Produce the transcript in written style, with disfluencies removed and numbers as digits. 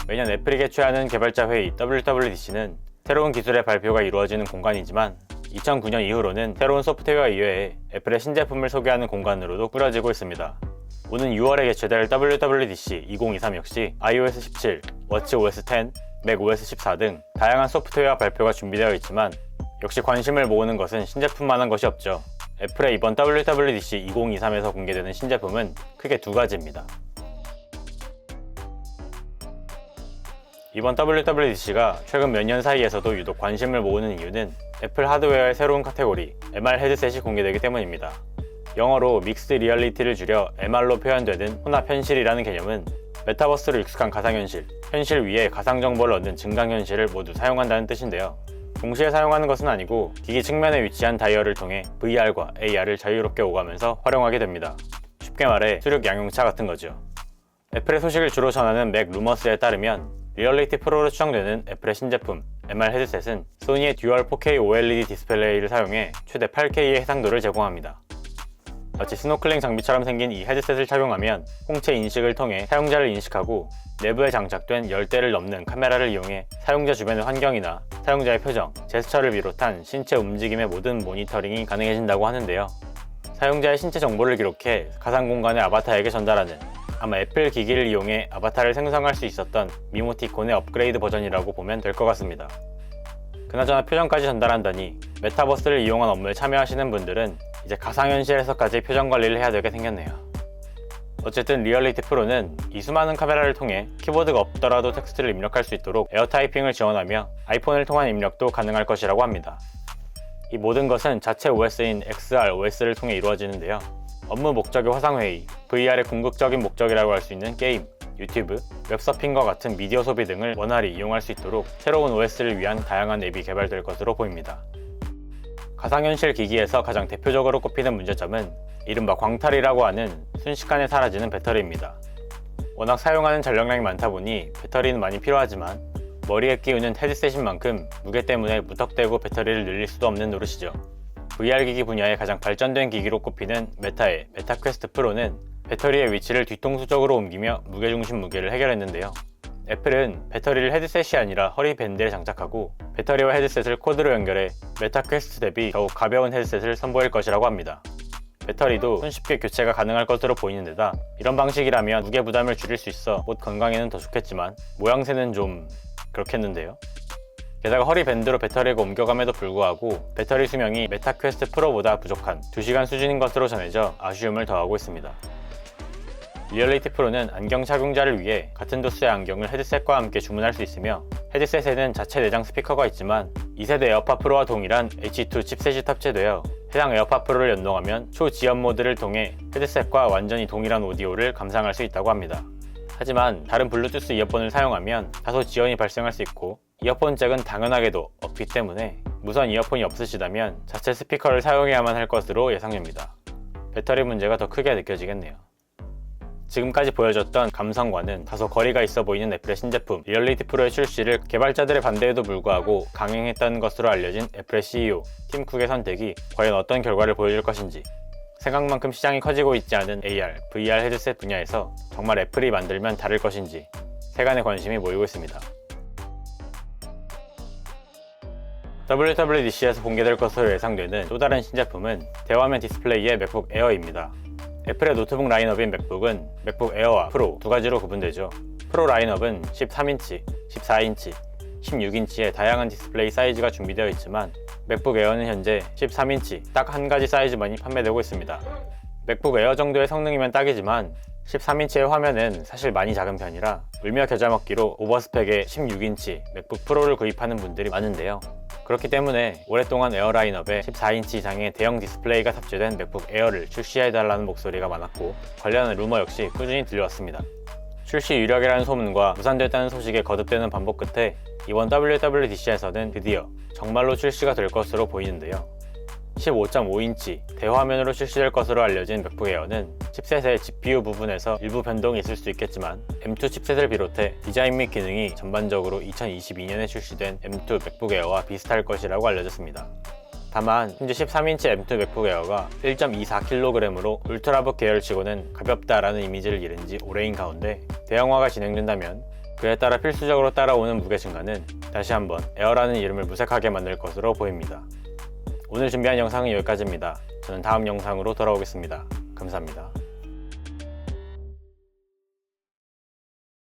매년 애플이 개최하는 개발자 회의 WWDC는 새로운 기술의 발표가 이루어지는 공간이지만 2009년 이후로는 새로운 소프트웨어 이외에 애플의 신제품을 소개하는 공간으로도 꾸려지고 있습니다. 오는 6월에 개최될 WWDC 2023 역시 iOS 17, watchOS 10, macOS 14 등 다양한 소프트웨어 발표가 준비되어 있지만 역시 관심을 모으는 것은 신제품만한 것이 없죠. 애플의 이번 WWDC 2023에서 공개되는 신제품은 크게 두 가지입니다. 이번 WWDC가 최근 몇 년 사이에서도 유독 관심을 모으는 이유는 애플 하드웨어의 새로운 카테고리 MR 헤드셋이 공개되기 때문입니다. 영어로 믹스드 리얼리티를 줄여 MR로 표현되는 혼합 현실이라는 개념은 메타버스로 익숙한 가상현실, 현실 위에 가상정보를 얻는 증강현실을 모두 사용한다는 뜻인데요. 동시에 사용하는 것은 아니고 기기 측면에 위치한 다이얼을 통해 VR과 AR을 자유롭게 오가면서 활용하게 됩니다. 쉽게 말해 수륙 양용차 같은 거죠. 애플의 소식을 주로 전하는 맥 루머스에 따르면 리얼리티 프로로 추정되는 애플의 신제품 MR 헤드셋은 소니의 듀얼 4K OLED 디스플레이를 사용해 최대 8K의 해상도를 제공합니다. 마치 스노클링 장비처럼 생긴 이 헤드셋을 착용하면 홍채 인식을 통해 사용자를 인식하고 내부에 장착된 10대를 넘는 카메라를 이용해 사용자 주변의 환경이나 사용자의 표정, 제스처를 비롯한 신체 움직임의 모든 모니터링이 가능해진다고 하는데요. 사용자의 신체 정보를 기록해 가상 공간의 아바타에게 전달하는 아마 애플 기기를 이용해 아바타를 생성할 수 있었던 미모티콘의 업그레이드 버전이라고 보면 될 것 같습니다. 그나저나 표정까지 전달한다니 메타버스를 이용한 업무에 참여하시는 분들은 이제 가상현실에서까지 표정 관리를 해야 되게 생겼네요. 어쨌든 리얼리티 프로는 이 수많은 카메라를 통해 키보드가 없더라도 텍스트를 입력할 수 있도록 에어 타이핑을 지원하며 아이폰을 통한 입력도 가능할 것이라고 합니다. 이 모든 것은 자체 OS인 XR OS를 통해 이루어지는데요. 업무 목적의 화상회의, VR의 궁극적인 목적이라고 할 수 있는 게임, 유튜브, 웹서핑과 같은 미디어 소비 등을 원활히 이용할 수 있도록 새로운 OS를 위한 다양한 앱이 개발될 것으로 보입니다. 가상현실 기기에서 가장 대표적으로 꼽히는 문제점은 이른바 광탈이라고 하는 순식간에 사라지는 배터리입니다. 워낙 사용하는 전력량이 많다 보니 배터리는 많이 필요하지만 머리에 끼우는 헤드셋인 만큼 무게 때문에 무턱대고 배터리를 늘릴 수도 없는 노릇이죠. VR 기기 분야의 가장 발전된 기기로 꼽히는 메타의 메타퀘스트 프로는 배터리의 위치를 뒤통수적으로 옮기며 무게중심 무게를 해결했는데요. 애플은 배터리를 헤드셋이 아니라 허리 밴드에 장착하고 배터리와 헤드셋을 코드로 연결해 메타퀘스트 대비 더욱 가벼운 헤드셋을 선보일 것이라고 합니다. 배터리도 손쉽게 교체가 가능할 것으로 보이는 데다 이런 방식이라면 무게 부담을 줄일 수 있어 옷 건강에는 더 좋겠지만 모양새는 좀 그렇겠는데요. 게다가 허리 밴드로 배터리가 옮겨감에도 불구하고 배터리 수명이 메타퀘스트 프로보다 부족한 2시간 수준인 것으로 전해져 아쉬움을 더하고 있습니다. 리얼리티 프로는 안경 착용자를 위해 같은 도수의 안경을 헤드셋과 함께 주문할 수 있으며 헤드셋에는 자체 내장 스피커가 있지만 2세대 에어팟 프로와 동일한 H2 칩셋이 탑재되어 해당 에어팟 프로를 연동하면 초지연 모드를 통해 헤드셋과 완전히 동일한 오디오를 감상할 수 있다고 합니다. 하지만 다른 블루투스 이어폰을 사용하면 다소 지연이 발생할 수 있고 이어폰 잭은 당연하게도 없기 때문에 무선 이어폰이 없으시다면 자체 스피커를 사용해야만 할 것으로 예상됩니다. 배터리 문제가 더 크게 느껴지겠네요. 지금까지 보여줬던 감성과는 다소 거리가 있어 보이는 애플의 신제품 리얼리티 프로의 출시를 개발자들의 반대에도 불구하고 강행했다는 것으로 알려진 애플의 CEO 팀 쿡의 선택이 과연 어떤 결과를 보여줄 것인지, 생각만큼 시장이 커지고 있지 않은 AR, VR 헤드셋 분야에서 정말 애플이 만들면 다를 것인지 세간의 관심이 모이고 있습니다. WWDC에서 공개될 것으로 예상되는 또 다른 신제품은 대화면 디스플레이의 맥북 에어입니다. 애플의 노트북 라인업인 맥북은 맥북 에어와 프로 두 가지로 구분되죠. 프로 라인업은 13인치, 14인치, 16인치의 다양한 디스플레이 사이즈가 준비되어 있지만 맥북 에어는 현재 13인치 딱 한 가지 사이즈만이 판매되고 있습니다. 맥북 에어 정도의 성능이면 딱이지만 13인치의 화면은 사실 많이 작은 편이라 울며 겨자 먹기로 오버스펙의 16인치 맥북 프로를 구입하는 분들이 많은데요. 그렇기 때문에 오랫동안 에어 라인업에 14인치 이상의 대형 디스플레이가 탑재된 맥북 에어를 출시해달라는 목소리가 많았고 관련한 루머 역시 꾸준히 들려왔습니다. 출시 유력이라는 소문과 무산됐다는 소식에 거듭되는 반복 끝에 이번 WWDC에서는 드디어 정말로 출시가 될 것으로 보이는데요. 15.5인치 대화면으로 출시될 것으로 알려진 맥북 에어는 칩셋의 GPU 부분에서 일부 변동이 있을 수 있겠지만 M2 칩셋을 비롯해 디자인 및 기능이 전반적으로 2022년에 출시된 M2 맥북 에어와 비슷할 것이라고 알려졌습니다. 다만 현재 13인치 M2 맥북 에어가 1.24kg으로 울트라북 계열치고는 가볍다라는 이미지를 잃은 지 오래인 가운데 대형화가 진행된다면 그에 따라 필수적으로 따라오는 무게 증가는 다시 한번 에어라는 이름을 무색하게 만들 것으로 보입니다. 오늘 준비한 영상은 여기까지입니다. 저는 다음 영상으로 돌아오겠습니다. 감사합니다.